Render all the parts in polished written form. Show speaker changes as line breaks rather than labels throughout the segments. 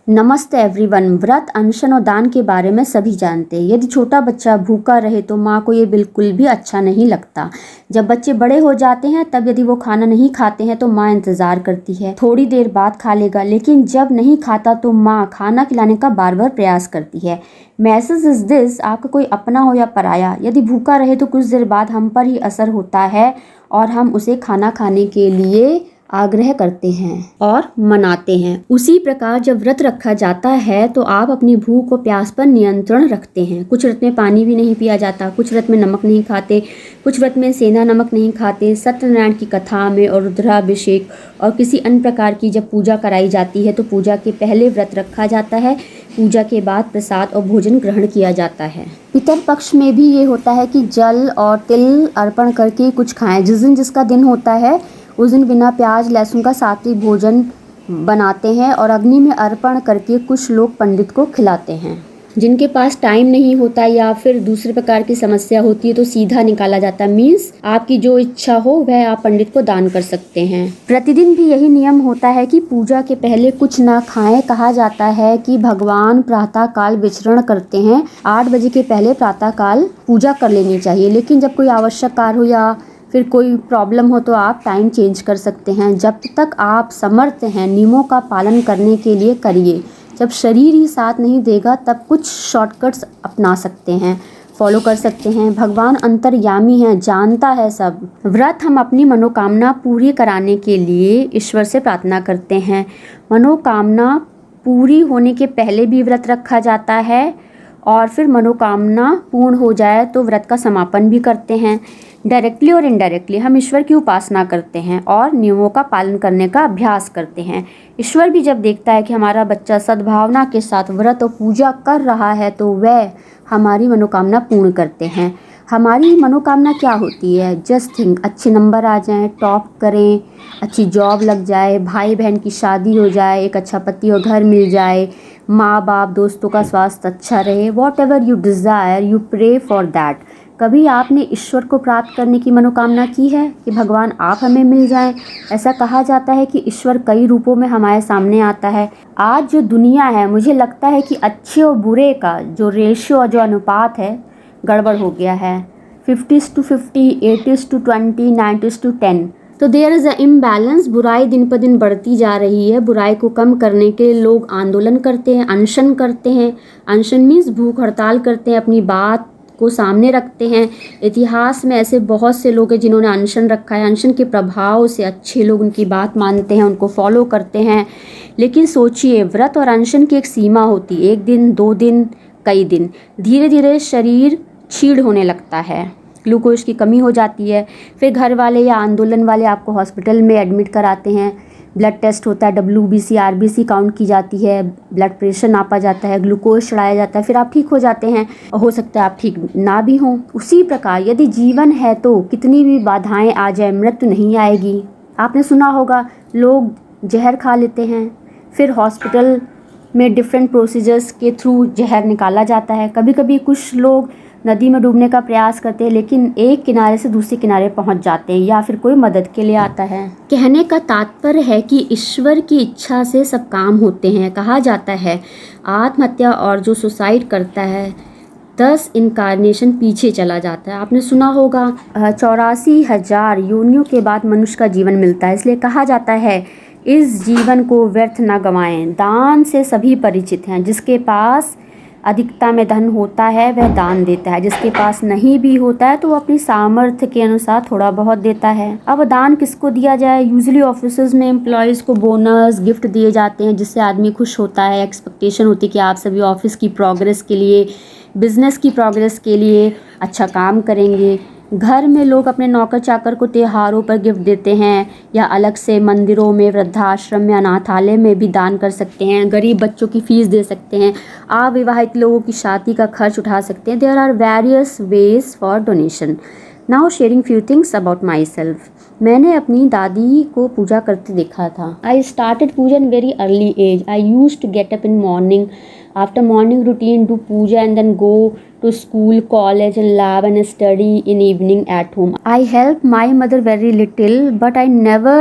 नमस्ते एवरीवन। व्रत, अनशन और दान के बारे में सभी जानते हैं। यदि छोटा बच्चा भूखा रहे तो माँ को ये बिल्कुल भी अच्छा नहीं लगता। जब बच्चे बड़े हो जाते हैं तब यदि वो खाना नहीं खाते हैं तो माँ इंतजार करती है, थोड़ी देर बाद खा लेगा। लेकिन जब नहीं खाता तो माँ खाना खिलाने का बार बार प्रयास करती है। मैसेज इज दिस, आपका कोई अपना हो या पराया, यदि भूखा रहे तो कुछ देर बाद हम पर ही असर होता है और हम उसे खाना खाने के लिए आग्रह करते हैं और मनाते हैं। उसी प्रकार जब व्रत रखा जाता है तो आप अपनी भूख और प्यास पर नियंत्रण रखते हैं। कुछ व्रत में पानी भी नहीं पिया जाता, कुछ व्रत में नमक नहीं खाते, कुछ व्रत में सेंधा नमक नहीं खाते। सत्यनारायण की कथा में और रुद्राभिषेक और किसी अन्य प्रकार की जब पूजा कराई जाती है तो पूजा के पहले व्रत रखा जाता है, पूजा के बाद प्रसाद और भोजन ग्रहण किया जाता है। पितर पक्ष में भी ये होता है कि जल और तिल अर्पण करके कुछ खाएं। जिस दिन जिसका दिन होता है उस दिन बिना प्याज लहसुन का सात्विक भोजन बनाते हैं और अग्नि में अर्पण करके कुछ लोग पंडित को खिलाते हैं। जिनके पास टाइम नहीं होता या फिर दूसरे प्रकार की समस्या होती है तो सीधा निकाला जाता है। मीन्स आपकी जो इच्छा हो वह आप पंडित को दान कर सकते हैं। प्रतिदिन भी यही नियम होता है कि पूजा के पहले कुछ ना खाएं। कहा जाता है कि भगवान प्रातः काल विचरण करते हैं, 8 बजे के पहले प्रातः काल पूजा कर लेनी चाहिए। लेकिन जब कोई आवश्यक कार्य हो या फिर कोई प्रॉब्लम हो तो आप टाइम चेंज कर सकते हैं। जब तक आप समर्थ हैं नियमों का पालन करने के लिए करिए। जब शरीर ही साथ नहीं देगा तब कुछ शॉर्टकट्स अपना सकते हैं, फॉलो कर सकते हैं। भगवान अंतर्यामी है, जानता है सब। व्रत हम अपनी मनोकामना पूरी कराने के लिए ईश्वर से प्रार्थना करते हैं। मनोकामना पूरी होने के पहले भी व्रत रखा जाता है और फिर मनोकामना पूर्ण हो जाए तो व्रत का समापन भी करते हैं। डायरेक्टली और इनडायरेक्टली हम ईश्वर की उपासना करते हैं और नियमों का पालन करने का अभ्यास करते हैं। ईश्वर भी जब देखता है कि हमारा बच्चा सद्भावना के साथ व्रत और पूजा कर रहा है तो वह हमारी मनोकामना पूर्ण करते हैं। हमारी मनोकामना क्या होती है? जस्ट थिंक, अच्छे नंबर आ जाएं, टॉप करें, अच्छी जॉब लग जाए, भाई बहन की शादी हो जाए, एक अच्छा पति और घर मिल जाए, माँ बाप दोस्तों का स्वास्थ्य अच्छा रहे। Whatever you desire you pray for that. कभी आपने ईश्वर को प्राप्त करने की मनोकामना की है कि भगवान आप हमें मिल जाएं? ऐसा कहा जाता है कि ईश्वर कई रूपों में हमारे सामने आता है। आज जो दुनिया है, मुझे लगता है कि अच्छे और बुरे का जो रेशियो और जो अनुपात है गड़बड़ हो गया है। 50:50, 80:20, 90:10। तो देयर इज़ अ इम्बैलेंस। बुराई दिन पर दिन बढ़ती जा रही है। बुराई को कम करने के लिए लोग आंदोलन करते हैं, अनशन करते हैं। अनशन मीन्स भूख हड़ताल करते हैं, अपनी बात को सामने रखते हैं। इतिहास में ऐसे बहुत से लोग हैं जिन्होंने अनशन रखा है। अनशन के प्रभाव से अच्छे लोग उनकी बात मानते हैं, उनको फॉलो करते हैं। लेकिन सोचिए, व्रत और अनशन की एक सीमा होती है, 1 दिन 2 दिन कई दिन। धीरे धीरे शरीर क्षीण होने लगता है, ग्लूकोज की कमी हो जाती है। फिर घर वाले या आंदोलन वाले आपको हॉस्पिटल में एडमिट कराते हैं। ब्लड टेस्ट होता है, WBC RBC काउंट की जाती है, ब्लड प्रेशर नापा जाता है, ग्लूकोज चढ़ाया जाता है, फिर आप ठीक हो जाते हैं। हो सकता है आप ठीक ना भी हों। उसी प्रकार यदि जीवन है तो कितनी भी बाधाएं आ जाए मृत्यु नहीं आएगी। आपने सुना होगा लोग जहर खा लेते हैं, फिर हॉस्पिटल में डिफरेंट प्रोसीजर्स के थ्रू जहर निकाला जाता है। कभी कभी कुछ लोग नदी में डूबने का प्रयास करते हैं लेकिन एक किनारे से दूसरे किनारे पहुंच जाते हैं या फिर कोई मदद के लिए आता है। कहने का तात्पर्य है कि ईश्वर की इच्छा से सब काम होते हैं। कहा जाता है आत्महत्या और जो सुसाइड करता है 10 इनकारनेशन पीछे चला जाता है। आपने सुना होगा 84,000 योनियों के बाद मनुष्य का जीवन मिलता है। इसलिए कहा जाता है इस जीवन को व्यर्थ न गंवाएं। दान से सभी परिचित हैं। जिसके पास अधिकता में धन होता है वह दान देता है, जिसके पास नहीं भी होता है तो वो अपनी सामर्थ्य के अनुसार थोड़ा बहुत देता है। अब दान किसको दिया जाए? यूजुअली ऑफिसेज में एम्प्लॉयज़ को बोनस गिफ्ट दिए जाते हैं जिससे आदमी खुश होता है। एक्सपेक्टेशन होती है कि आप सभी ऑफिस की प्रोग्रेस के लिए, बिजनेस की प्रोग्रेस के लिए अच्छा काम करेंगे। घर में लोग अपने नौकर चाकर को त्योहारों पर गिफ्ट देते हैं या अलग से मंदिरों में, वृद्धाश्रम में, अनाथालय में भी दान कर सकते हैं। गरीब बच्चों की फीस दे सकते हैं, अविवाहित लोगों की शादी का खर्च उठा सकते हैं। There are various ways for donation. Now sharing few things about myself. मैंने अपनी दादी को पूजा करते देखा था। I started puja in very early age. I used to get up in morning, after morning routine do puja and then go to school, college and lab and study in evening at home. I helped my mother very little but I never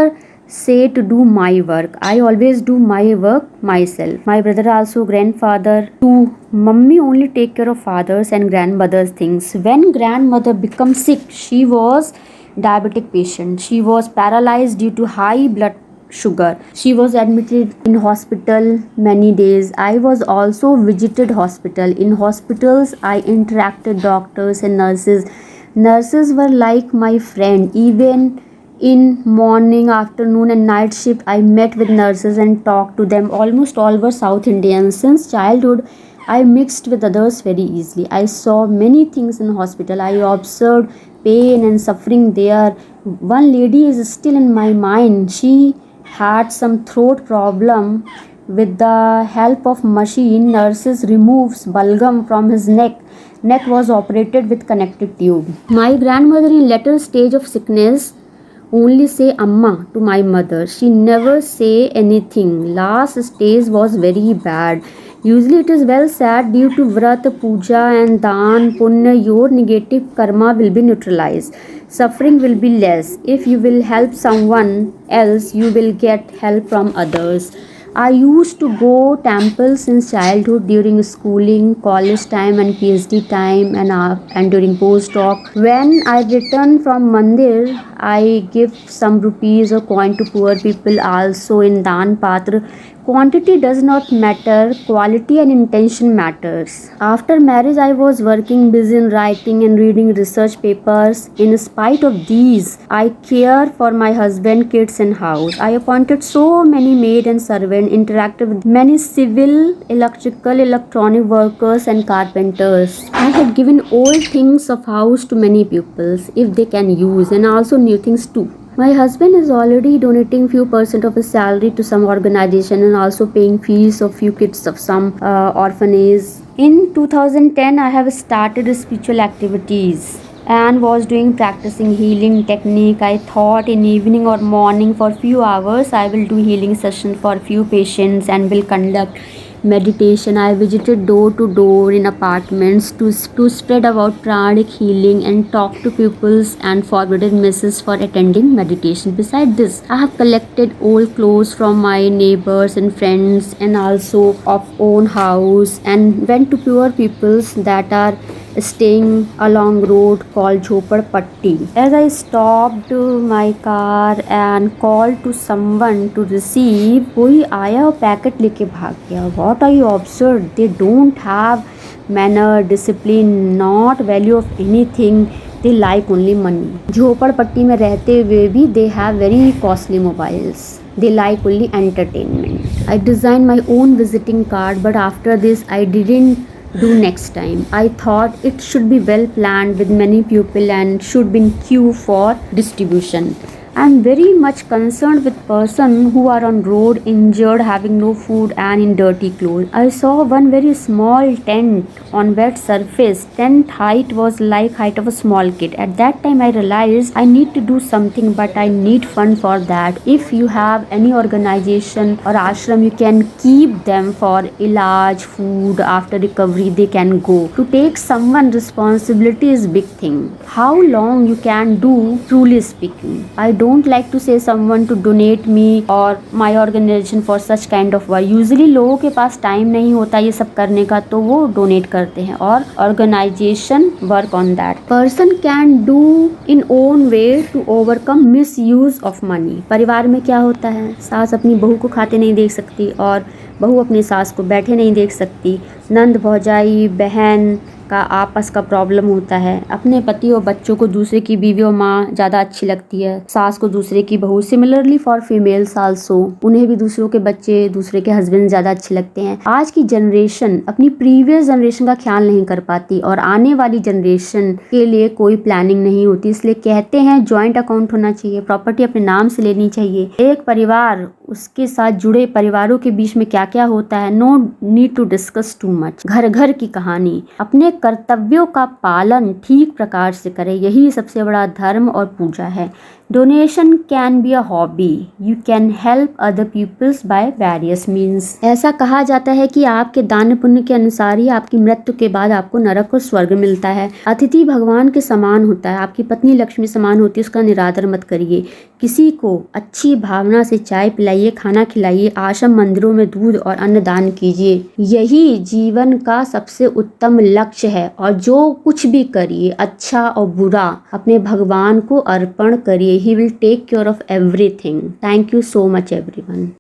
say to do my work. I always do my work myself. My brother also grandfather too. Mummy only take care of father's and grandmother's things. When grandmother become sick, she was diabetic patient. She was paralyzed due to high blood sugar. She was admitted in hospital many days. I was also visited hospital. In hospitals I interacted doctors and nurses. Nurses were like my friend. Even in morning, afternoon and night shift I met with nurses and talked to them. Almost all were South Indians. Since childhood I mixed with others very easily. I saw many things in hospital. I observed pain and suffering there. One lady is still in my mind. She had some throat problem. With the help of machine, nurses removes balgam from his neck. Neck was operated with connected tube. My grandmother in later stage of sickness only say amma to my mother. She never say anything. Last stage was very bad. Usually it is well said, due to vrat, puja and dhan, punya, your negative karma will be neutralized. Suffering will be less. If you will help someone else, you will get help from others. I used to go temple since childhood during schooling, college time and PhD time and during postdoc. When I return from mandir, I give some rupees or coin to poor people also in Dan Patra. Quantity does not matter, quality and intention matters. After marriage, I was working busy in writing and reading research papers. In spite of these, I care for my husband, kids and house. I appointed so many maid and servant, interacted with many civil, electrical, electronic workers and carpenters. I had given old things of house to many pupils if they can use, and also new things too. My husband is already donating few percent of his salary to some organization and also paying fees of few kids of some orphanage. In 2010, I have started spiritual activities and was doing practicing healing technique. I thought in evening or morning for few hours I will do healing session for few patients and will conduct meditation. I visited door to door in apartments to spread about pranic healing and talk to pupils and forwarded messages for attending meditation. Beside this, I have collected old clothes from my neighbors and friends and also of own house and went to poor peoples that are staying along road called Jhopadpatti. As I stopped my car and called to someone to receive, कोई आया और packet लेके भाग गया. What are you observed? They don't have manner, discipline, not value of anything. They like only money. झोपड़पट्टी में रहते हुए भी they have very costly mobiles. They like only entertainment. I designed my own visiting card, but after this I didn't do next time. I thought it should be well planned with many people and should be in queue for distribution. I am very much concerned with person who are on road injured, having no food and in dirty clothes. I saw one very small tent on wet surface. Tent height was like height of a small kid. At that time I realized I need to do something, but I need fund for that. If you have any organization or ashram, you can keep them for ilaj, food. After recovery they can go. To take someone responsibility is big thing. How long you can do, truly speaking. I don't like to say someone to donate me or my organization for such kind of work. Usually लोगों के पास time नहीं होता ये सब करने का, तो वो डोनेट करते हैं और organization work on that. Person can do in own way to overcome misuse of money. परिवार में क्या होता है, सास अपनी बहू को खाते नहीं देख सकती और बहू अपनी सास को बैठे नहीं देख सकती. नंद भौजाई बहन का आपस का प्रॉब्लम होता है. अपने पति और बच्चों को दूसरे की बीवी और माँ ज़्यादा अच्छी लगती है, सास को दूसरे की बहू. सिमिलरली फॉर फीमेल्स आल्सो, उन्हें भी दूसरों के बच्चे, दूसरे के हस्बैंड ज़्यादा अच्छे लगते हैं. आज की जनरेशन अपनी प्रीवियस जनरेशन का ख्याल नहीं कर पाती और आने वाली जनरेशन के लिए कोई प्लानिंग नहीं होती. इसलिए कहते हैं जॉइंट अकाउंट होना चाहिए, प्रॉपर्टी अपने नाम से लेनी चाहिए. एक परिवार, उसके साथ जुड़े परिवारों के बीच में क्या क्या होता है, no need to discuss too much. घर घर की कहानी. अपने कर्तव्यों का पालन ठीक प्रकार से करें, यही सबसे बड़ा धर्म और पूजा है. Donation can be a hobby, you can help other peoples by various means. ऐसा कहा जाता है कि आपके दान पुण्य के अनुसार ही आपकी मृत्यु के बाद आपको नरक और स्वर्ग मिलता है। अतिथि भगवान के समान होता है, आपकी पत्नी लक्ष्मी समान होती है, उसका निरादर मत करिए। किसी को अच्छी भावना से चाय पिलाइए, खाना खिलाइए, आश्रम मंदिरों में दूध और अन्न दान कीजिए। यही जीवन का सबसे उत्तम लक्ष्य है। और जो कुछ भी करिए, अच्छा और बुरा, अपने भगवान को अर्पण करिए। He will take care of everything. Thank you so much everyone.